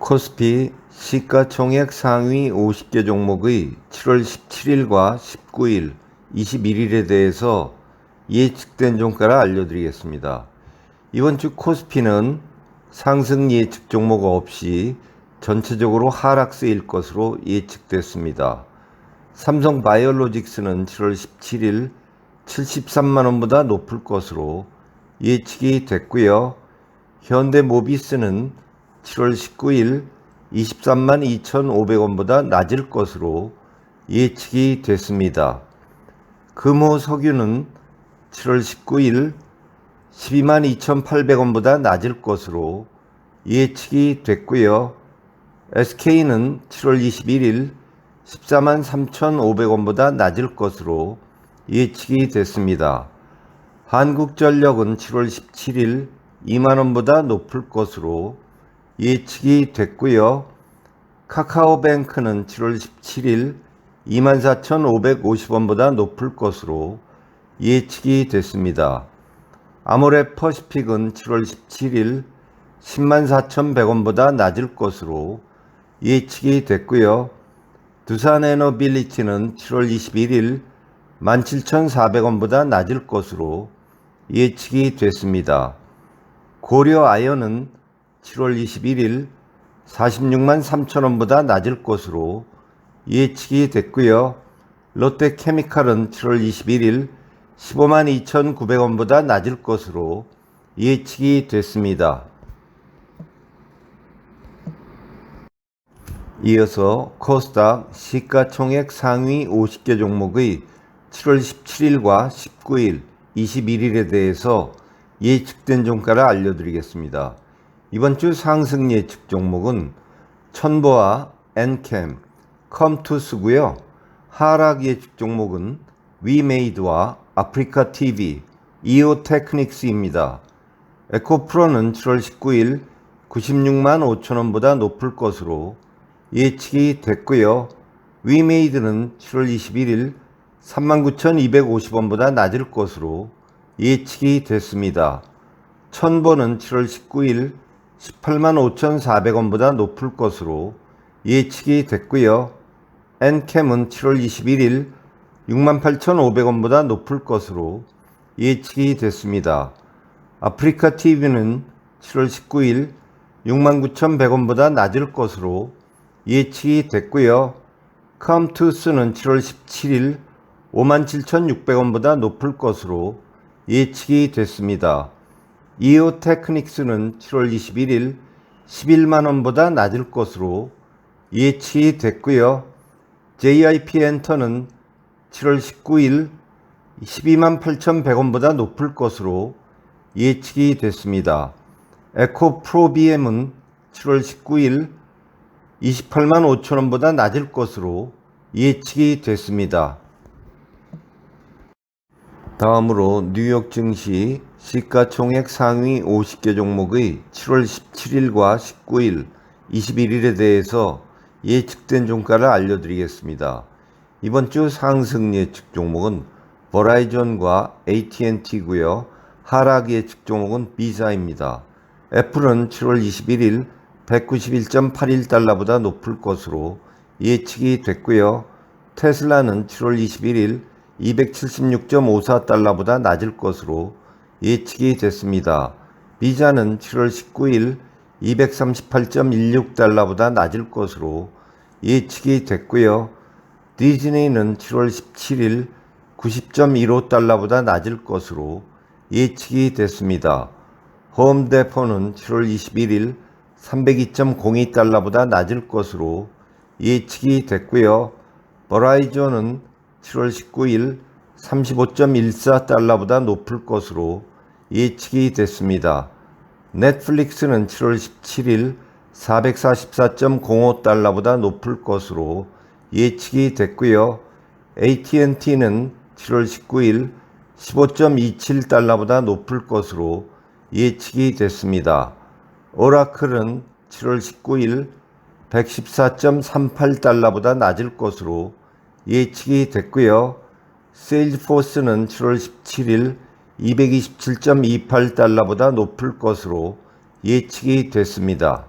코스피 시가총액 상위 50개 종목의 7월 17일과 19일, 21일에 대해서 예측된 종가를 알려드리겠습니다. 이번 주 코스피는 상승 예측 종목 없이 전체적으로 하락세일 것으로 예측됐습니다. 삼성바이오로직스는 7월 17일 73만원보다 높을 것으로 예측이 됐고요. 현대모비스는 7월 19일 23만 2,500원보다 낮을 것으로 예측이 됐습니다. 금호석유는 7월 19일 12만 2,800원보다 낮을 것으로 예측이 됐고요. SK는 7월 21일 14만 3,500원보다 낮을 것으로 예측이 됐습니다. 한국전력은 7월 17일 2만원보다 높을 것으로 예측이 됐고요. 카카오뱅크는 7월 17일 24,550원보다 높을 것으로 예측이 됐습니다. 아모레퍼시픽은 7월 17일 104,100원보다 낮을 것으로 예측이 됐고요. 두산에너빌리티는 7월 21일 17,400원보다 낮을 것으로 예측이 됐습니다. 고려아연은 7월 21일 46만 3천원보다 낮을 것으로 예측이 됐고요. 롯데케미칼은 7월 21일 15만 2,900원보다 낮을 것으로 예측이 됐습니다. 이어서 코스닥 시가총액 상위 50개 종목의 7월 17일과 19일, 21일에 대해서 예측된 종가를 알려드리겠습니다. 이번 주 상승 예측 종목은 천보와 엔캠, 컴투스고요. 하락 예측 종목은 위메이드와 아프리카TV, 이오테크닉스입니다. 에코프로는 7월 19일 96만 5천원보다 높을 것으로 예측이 됐고요. 위메이드는 7월 21일 39,250원보다 낮을 것으로 예측이 됐습니다. 천보는 7월 19일 18만 5,400원보다 높을 것으로 예측이 됐고요. 엔캠은 7월 21일 68,500원보다 높을 것으로 예측이 됐습니다. 아프리카TV는 7월 19일 69,100원보다 낮을 것으로 예측이 됐고요. 컴투스는 7월 17일 57,600원보다 높을 것으로 예측이 됐습니다. 이오테크닉스는 7월 21일 11만원보다 낮을 것으로 예측이 됐고요. JIP엔터는 7월 19일 12만 8,100원보다 높을 것으로 예측이 됐습니다. 에코프로비엠은 7월 19일 28만 5천원보다 낮을 것으로 예측이 됐습니다. 다음으로 뉴욕 증시 시가총액 상위 50개 종목의 7월 17일과 19일, 21일에 대해서 예측된 종가를 알려드리겠습니다. 이번 주 상승 예측 종목은 버라이전과 AT&T고요. 하락 예측 종목은 비자입니다. 애플은 7월 21일 191.81달러보다 높을 것으로 예측이 됐고요. 테슬라는 7월 21일 276.54달러보다 낮을 것으로 예측이 됐습니다. 비자는 7월 19일 238.16달러보다 낮을 것으로 예측이 됐고요. 디즈니는 7월 17일 90.15달러보다 낮을 것으로 예측이 됐습니다. 홈데포는 7월 21일 302.02달러보다 낮을 것으로 예측이 됐고요. 버라이전은 7월 19일 35.14달러보다 높을 것으로 예측이 됐습니다. 넷플릭스는 7월 17일 444.05달러보다 높을 것으로 예측이 됐고요. AT&T는 7월 19일 15.27달러보다 높을 것으로 예측이 됐습니다. 오라클은 7월 19일 114.38달러보다 낮을 것으로 예측이 됐고요. 세일즈포스는 7월 17일 227.28달러보다 높을 것으로 예측이 됐습니다.